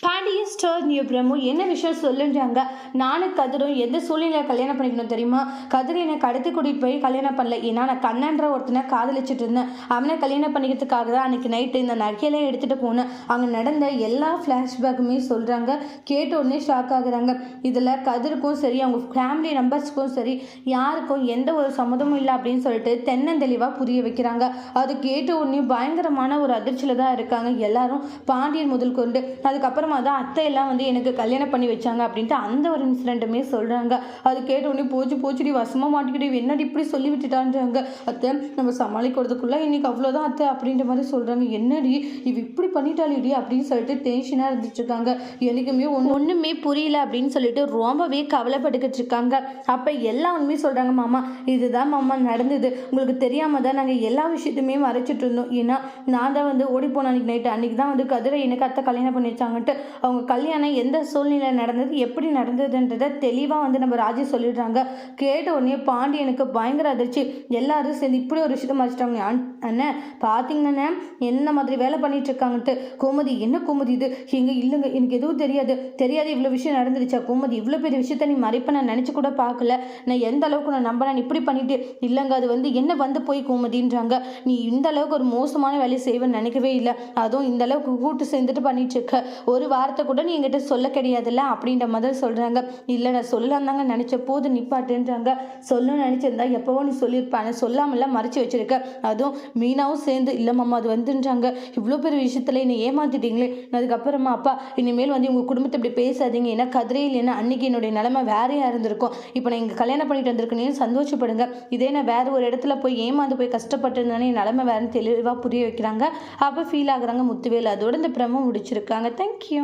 Pandya star new promo என்ன விஷயம் சொல்லுன்றாங்க. நானும் கதிரும் எந்த சூழ்நிலையில் கல்யாணம் பண்ணிக்கணும் தெரியுமா? கதிர் என்னை கடத்தி கூட்டிகிட்டு போய் கல்யாணம் பண்ணல. ஏன்னா நான் கண்ணன்ற ஒருத்தனை காதலிச்சுட்டு இருந்தேன். அவனை கல்யாணம் பண்ணிக்கிறதுக்காக தான் அன்றைக்கி நைட்டு இந்த நகையெல்லாம் எடுத்துகிட்டு போனேன். அங்கே நடந்த எல்லா ஃப்ளாஷ்பேக்குமே சொல்கிறாங்க. கேட்ட உடனே ஷாக் ஆகுறாங்க. இதில் கதிருக்கும் சரி, அவங்க ஃபேமிலி மெம்பர்ஸுக்கும் சரி, யாருக்கும் எந்த ஒரு சம்மதமும் இல்லை அப்படின்னு சொல்லிட்டு தென்னந்தெளிவாக புரிய வைக்கிறாங்க. அது கேட்ட உடனே பயங்கரமான ஒரு அதிர்ச்சியில் தான் இருக்காங்க எல்லாரும், பாண்டியன் முதல் கொண்டு. அதுக்கப்புறமா தான் அத்தை எல்லாம் வந்து எனக்கு கல்யாணம் பண்ணி வச்சாங்க அப்படின்ட்டு அந்த ஒரு இன்சிடென்ட்டுமே சொல்கிறாங்க. அது கேட்ட உடனே போச்சுடி வசமாக மாட்டிக்கிட்டு என்னடி இப்படி சொல்லி விட்டுட்டான்றாங்க. அத்தை நம்ம சமாளிக்கிறதுக்குள்ளே இன்னைக்கு அவ்வளோதான் அத்தை அப்படின்ற மாதிரி சொல்கிறாங்க. என்னடி இவ இப்படி பண்ணிட்டாலிடி அப்படின்னு சொல்லிட்டு டென்ஷனாக இருந்துட்டுருக்காங்க. எனக்குமே ஒன்றுமே புரியல அப்படின்னு சொல்லிட்டு ரொம்பவே கவலைப்பட்டுக்கிட்டு இருக்காங்க. அப்போ எல்லா உண்மையும் சொல்கிறாங்க. மாமா இதுதான் மாமா நடந்தது, உங்களுக்கு தெரியாமல் தான் நாங்கள் எல்லா விஷயத்தையுமே மறைச்சிட்டு இருந்தோம். ஏன்னா நான் தான் வந்து ஓடி போன அன்றைக்கி தான் வந்து கதிரை எனக்கு அத்தை கல்யாணம் பண்ணி வச்சாங்கன்ட்டு அவங்க கல்யாணம் எந்த சூழ்நிலையில் நடந்தது, எப்படி நடந்ததுன்றதை தெளிவாக வந்து நம்ம ராஜி சொல்லிடுறாங்க. கேட்ட உடனே பாண்டியனுக்கு பயங்கர அதிர்ச்சி. எல்லாரும் சேர்ந்து இப்படி ஒரு விஷயத்தை மறைச்சிட்டாங்க. அண்ணன் பார்த்தீங்கண்ணே என்ன மாதிரி வேலை பண்ணிட்டு இருக்காங்கன்ட்டு. கோமதி என்ன கோமதி இது? இல்லைங்க எனக்கு எதுவும் தெரியாது இவ்வளோ விஷயம் நடந்துருச்சா? கோமதி இவ்வளோ பெரிய விஷயத்த நீ மறைப்ப நான் நினச்சி கூட பார்க்கல. நான் எந்த அளவுக்கு நான் நம்பினேன் இப்படி பண்ணிட்டு. இல்லைங்க அது வந்து என்ன வந்து போய் கோமதின்றாங்க. நீ இந்த அளவுக்கு ஒரு மோசமான வேலையை செய்வேன்னு நினைக்கவே இல்லை. அதுவும் இந்த அளவுக்கு கூட்டு சேர்ந்துட்டு பண்ணிட்டு இருக்க. ஒரு வார்த்தை கூட நீ என்கிட்ட சொல்ல கிடையாதுல்ல அப்படின்ற மாதிரி சொல்கிறாங்க. இல்லை நான் சொல்லலாம் தாங்க நினச்ச போது நிப்பாட்டுன்றாங்க. சொல்லணும்னு நினச்சிருந்தா எப்போவோ நீ சொல்லியிருப்பான, சொல்லாமலாம் மறைச்சி வச்சிருக்க. அதுவும் மீனாவும் சேர்ந்து இல்லை மாமா அது வந்துன்றாங்க. இவ்வளோ பெரிய விஷயத்தில் என்னை ஏமாத்திட்டீங்களே. அதுக்கப்புறமா அப்பா இனிமேல் வந்து உங்கள் குடும்பத்தை இப்படி பேசாதீங்க. ஏன்னா கதிரே இல்லைன்னா அன்னைக்கு என்னுடைய நிலைமை வேறையாக இருந்திருக்கும். இப்போ நான் இங்கே கல்யாணம் பண்ணிட்டு வந்திருக்கேன்னு சந்தோஷப்படுங்க. இதே நான் வேறு ஒரு இடத்துல போய் ஏமாந்து போய் கஷ்டப்பட்டிருந்தானே என் நிலைமை வேறுன்னு தெளிவாக புரிய வைக்கிறாங்க. அப்போ ஃபீல் ஆகுறாங்க முத்துவேல். அதோட இந்த பிரமோ முடிச்சிருக்காங்க. தேங்க்யூ.